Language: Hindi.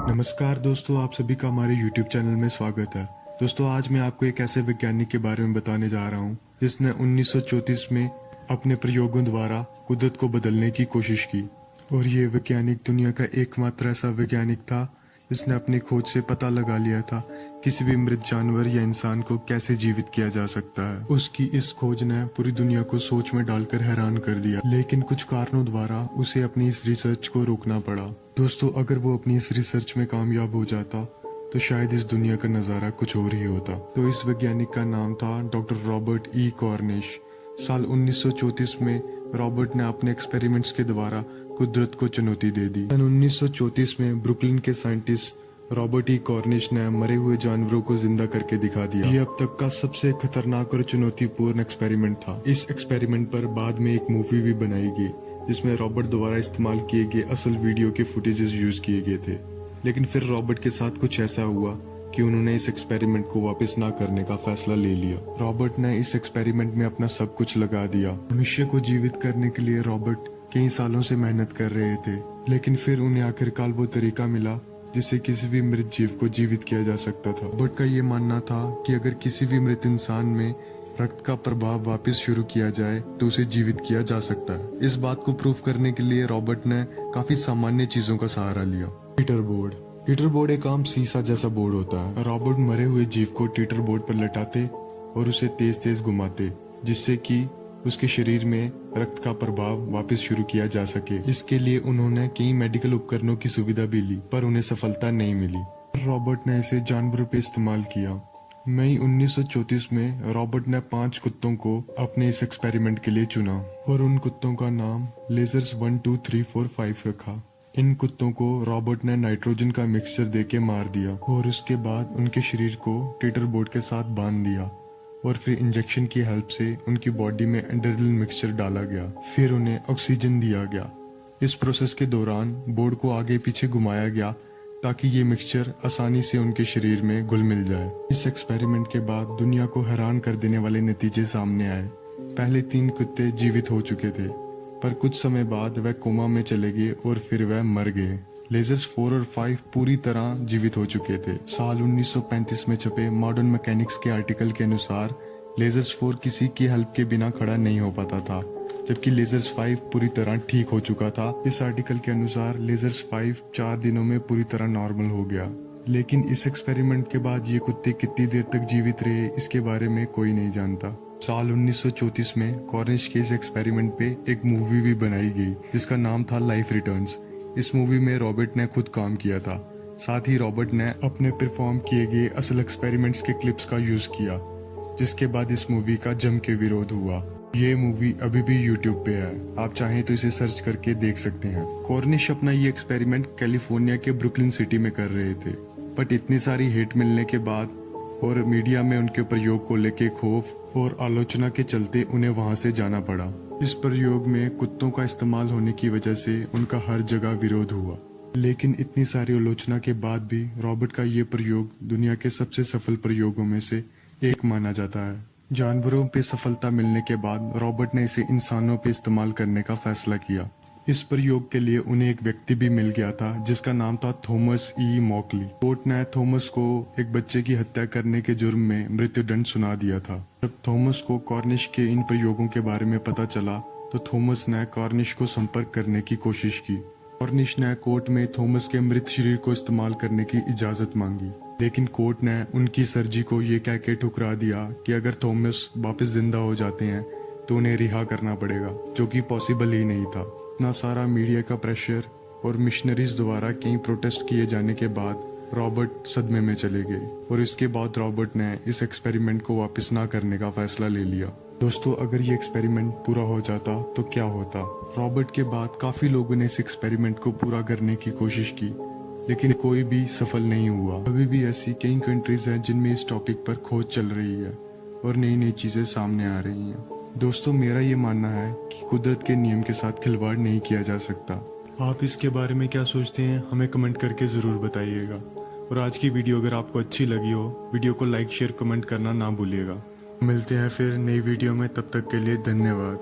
नमस्कार दोस्तों, आप सभी का हमारे YouTube चैनल में स्वागत है। दोस्तों, आज मैं आपको एक ऐसे वैज्ञानिक के बारे में बताने जा रहा हूँ जिसने 1934 में अपने प्रयोगों द्वारा कुदरत को बदलने की कोशिश की। और ये वैज्ञानिक दुनिया का एकमात्र ऐसा वैज्ञानिक था जिसने अपनी खोज से पता लगा लिया था किसी भी मृत जानवर या इंसान को कैसे जीवित किया जा सकता है। उसकी इस खोज ने पूरी दुनिया को सोच में डालकर हैरान कर दिया, लेकिन कुछ कारणों द्वारा उसे अपनी इस रिसर्च को रोकना पड़ा। दोस्तों, अगर वो अपनी इस रिसर्च में कामयाब हो जाता तो शायद इस दुनिया का नज़ारा कुछ और ही होता। तो इस वैज्ञानिक का नाम था डॉक्टर रॉबर्ट ई कॉर्निश। साल 1934 में रॉबर्ट ने अपने एक्सपेरिमेंट्स के द्वारा कुदरत को चुनौती दे दी। सन 1934 में ब्रुकलिन के साइंटिस्ट रॉबर्ट ई कॉर्निश ने मरे हुए जानवरों को जिंदा करके दिखा दिया। ये अब तक का सबसे खतरनाक और चुनौतीपूर्ण एक्सपेरिमेंट था। इस एक्सपेरिमेंट पर बाद में एक मूवी भी बनाई गई जिसमें रॉबर्ट द्वारा इस्तेमाल किए गए असल वीडियो के फुटेजेस यूज किए गए थे। लेकिन फिर रॉबर्ट के साथ कुछ ऐसा हुआ कि उन्होंने इस एक्सपेरिमेंट को वापस ना करने का फैसला ले लिया। रॉबर्ट ने इस एक्सपेरिमेंट में अपना सब कुछ लगा दिया। मनुष्य को जीवित करने के लिए रॉबर्ट कई सालों से मेहनत कर रहे थे, लेकिन फिर उन्हें आखिरकार वो तरीका मिला जिससे किसी भी मृत जीव को जीवित किया जा सकता था। रॉबर्ट का ये मानना था कि अगर किसी भी मृत इंसान में रक्त का प्रभाव वापस शुरू किया जाए तो उसे जीवित किया जा सकता है। इस बात को प्रूव करने के लिए रॉबर्ट ने काफी सामान्य चीजों का सहारा लिया। Teeter board. टीटर बोर्ड एक आम सीसा जैसा बोर्ड होता है। रॉबर्ट मरे हुए जीव को टीटर बोर्ड पर लटाते और उसे तेज तेज घुमाते जिससे कि उसके शरीर में रक्त का प्रभाव वापस शुरू किया जा सके। इसके लिए उन्होंने कई मेडिकल उपकरणों की सुविधा भी ली, पर उन्हें सफलता नहीं मिली। रॉबर्ट ने इसे जानवरों पे इस्तेमाल किया। मई 1934 में रॉबर्ट ने 5 कुत्तों को अपने इस एक्सपेरिमेंट के लिए चुना और उन कुत्तों का नाम लेजर्स 1, 2, 3, 4, 5 रखा। इन कुत्तों को रॉबर्ट ने नाइट्रोजन का मिक्सचर देके मार दिया और उसके बाद उनके शरीर को टीटर बोर्ड के साथ बांध दिया और फिर इंजेक्शन की हेल्प से उनकी बॉडी में एड्रेनलिन मिक्सचर डाला गया। फिर उन्हें ऑक्सीजन दिया गया। इस प्रोसेस के दौरान बोर्ड को आगे पीछे घुमाया गया ताकि ये मिक्सचर आसानी से उनके शरीर में घुल मिल जाए। इस एक्सपेरिमेंट के बाद दुनिया को हैरान कर देने वाले नतीजे सामने आए। पहले 3 कुत्ते जीवित हो चुके थे, पर कुछ समय बाद वह कोमा में चले गए और फिर वह मर गए। लेजर्स 4 और 5 पूरी तरह जीवित हो चुके थे। साल 1935 में छपे मॉडर्न मैकेनिक्स के आर्टिकल के अनुसार लेजर्स 4 किसी की हेल्प के बिना खड़ा नहीं हो पाता था, जबकि लेजर्स 5 पूरी तरह ठीक हो चुका था। इस आर्टिकल के अनुसार लेजर्स 5 4 दिनों में पूरी तरह नॉर्मल हो गया। लेकिन इस एक्सपेरिमेंट के बाद ये कुत्ते कितनी देर तक जीवित रहे इसके बारे में कोई नहीं जानता। साल 1934 में कॉर्निश के इस एक्सपेरिमेंट पे एक मूवी भी बनाई गई जिसका नाम था लाइफ रिटर्न्स। इस मूवी में रॉबर्ट ने खुद काम किया था। साथ ही रॉबर्ट ने अपने परफॉर्म किए गए असल एक्सपेरिमेंट्स के क्लिप्स का यूज किया, जिसके बाद इस मूवी का जम के विरोध हुआ। ये मूवी अभी भी YouTube पे है, आप चाहें तो इसे सर्च करके देख सकते हैं। कॉर्निश अपना ये एक्सपेरिमेंट कैलिफोर्निया के ब्रुकलिन सिटी में कर रहे थे, बट इतनी सारी हिट मिलने के बाद और मीडिया में उनके प्रयोग को लेके खौफ और आलोचना के चलते उन्हें वहां से जाना पड़ा। इस प्रयोग में कुत्तों का इस्तेमाल होने की वजह से उनका हर जगह विरोध हुआ। लेकिन इतनी सारी आलोचना के बाद भी रॉबर्ट का ये प्रयोग दुनिया के सबसे सफल प्रयोगों में से एक माना जाता है। जानवरों पे सफलता मिलने के बाद रॉबर्ट ने इसे इंसानों पे इस्तेमाल करने का फैसला किया। इस प्रयोग के लिए उन्हें एक व्यक्ति भी मिल गया था जिसका नाम था थॉमस ई मॉकली। कोर्ट ने थॉमस को एक बच्चे की हत्या करने के जुर्म में मृत्युदंड सुना दिया था। जब थॉमस को कॉर्निश के इन प्रयोगों के बारे में पता चला तो थॉमस ने कॉर्निश को संपर्क करने की कोशिश की। कॉर्निश ने कोर्ट में थॉमस के मृत शरीर को इस्तेमाल करने की इजाजत मांगी, लेकिन कोर्ट ने उनकी सर्जी को ये कह के ठुकरा दिया कि अगर थॉमस वापस जिंदा हो जाते हैं तो उन्हें रिहा करना पड़ेगा, जो कि पॉसिबल ही नहीं था। इतना सारा मीडिया का प्रेशर और मिशनरीज द्वारा कई प्रोटेस्ट किए जाने के बाद रॉबर्ट सदमे में चले गए और इसके बाद रॉबर्ट ने इस एक्सपेरिमेंट को वापस ना करने का फैसला ले लिया। दोस्तों, अगर ये एक्सपेरिमेंट पूरा हो जाता तो क्या होता? रॉबर्ट के बाद काफी लोगों ने इस एक्सपेरिमेंट को पूरा करने की कोशिश की, लेकिन कोई भी सफल नहीं हुआ। अभी भी ऐसी कई कंट्रीज हैं जिनमें इस टॉपिक पर खोज चल रही है और नई नई चीजें सामने आ रही हैं। दोस्तों, मेरा ये मानना है कि कुदरत के नियम के साथ खिलवाड़ नहीं किया जा सकता। आप इसके बारे में क्या सोचते हैं हमें कमेंट करके ज़रूर बताइएगा। और आज की वीडियो अगर आपको अच्छी लगी हो, वीडियो को लाइक शेयर कमेंट करना ना भूलिएगा। मिलते हैं फिर नई वीडियो में, तब तक के लिए धन्यवाद।